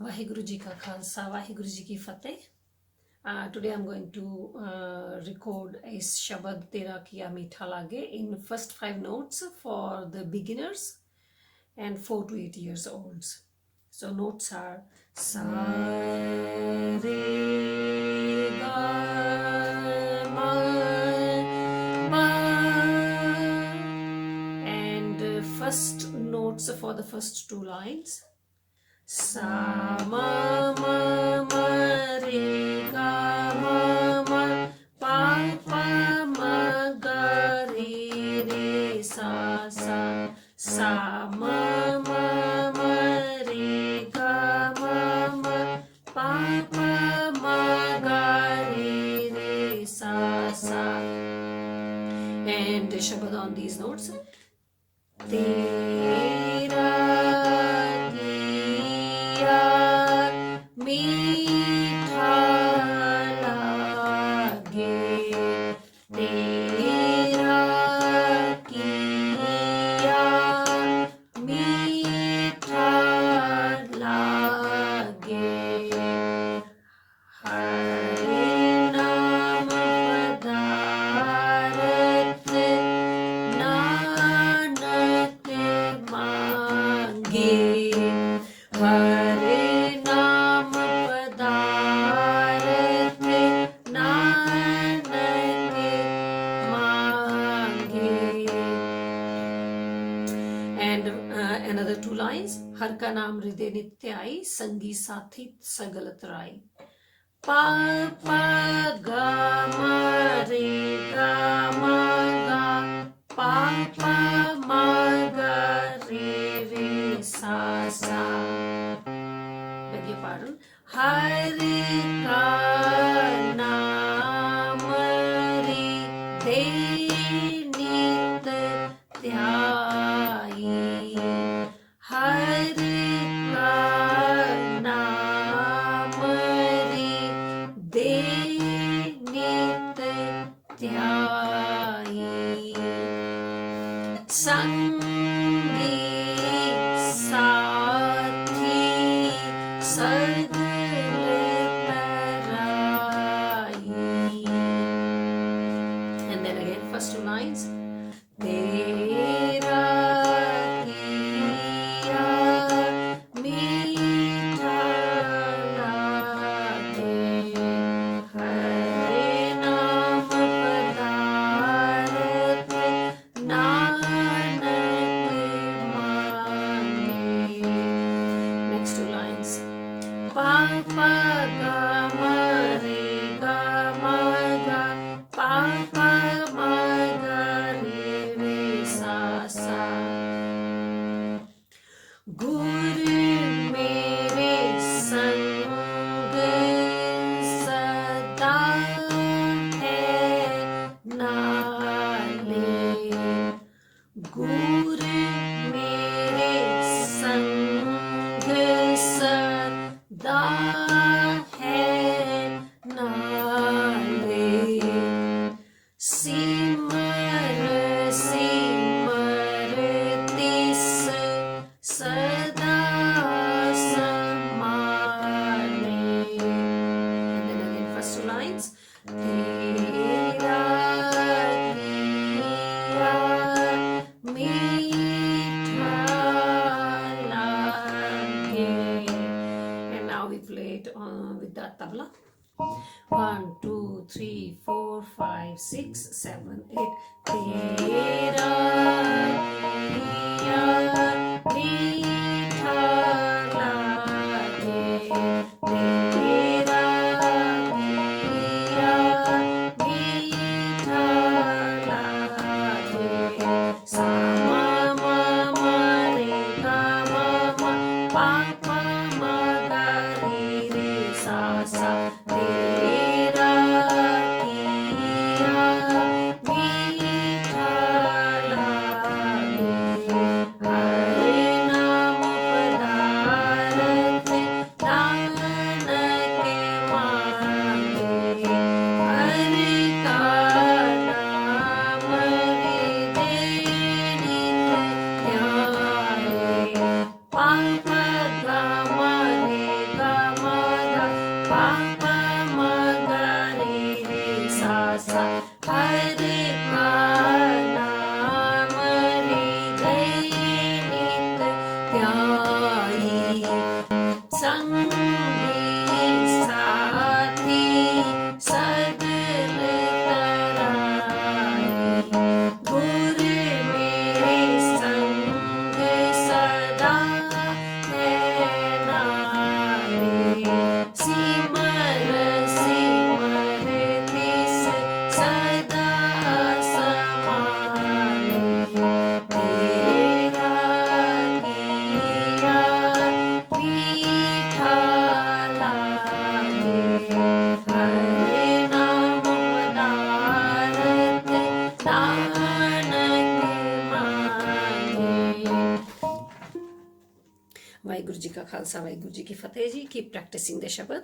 Vaheguru Ji Ka Khalsa, Vaheguru Ji Ki Fateh. Today I'm going to record a shabad TERA KIA MEETHA LAGAI in first 5 notes for the beginners and 4 to 8 years olds. So notes are Sa Re Ga Ma Pa, and first notes for the first 2 lines. Sa ma ma ma re ga ma ma pa pa ma ga re re sa sa. Sa ma ma ma re ga ma ma pa pa ma ga re re sa sa. And shabad on these notes. Tera मीठा लागे तेरा किया मीठा लागे हरे नाम पदारथ नानक मांगे हरे And another 2 lines. हर का नाम हृदय नित्य आई, संगी साथी सगल तराई. पा पा गा मा रे गा मा गा पा पा मा गा रे रे सा सा. Beg your pardon. हरे का नाम हृदय नित्य ध्याई. हरे का नाम हृदय नित्य ध्याई. संगी साथी सगल तराई. And then again first 2 lines. तेरा किया मीठा लागे हरे नाम पदारथ नानक मांगे. Next 2 lines. पा पा गा मा रे गा मा गा पा पा मा गा रे रे सा सा. गुरु मेरे संग सदा है नाले. गुरु मेरे संग सदा है नाले. सिमर सिमर तिस सदा समाले. And then again first 2 lines. तेरा किया मीठा लागे. And now we play it with the tabla. 1 2 3 4 5 6 7 8. तेरा किया मीठा लागे तेरा किया मीठा लागे. सा मा मा मा रे गा मा मा पा पा मा गा रे रे सा सा. तेरा किया मीठा लागे हरे नाम पा पा म ग रे सा सा हरे का नाम रे गए नित ध्याई संगी साथी सगल तराई गुर मेरे संग सदा है नारे सिमर सिमर तिस सदा समारे तेरा किया मीठा लागे हरे नाम मुरारत नानक मांगे। वाहिगुरु जी का खालसा वाहिगुरु जी की फतेह जी। कीप प्रैक्टिसिंग द शब्द।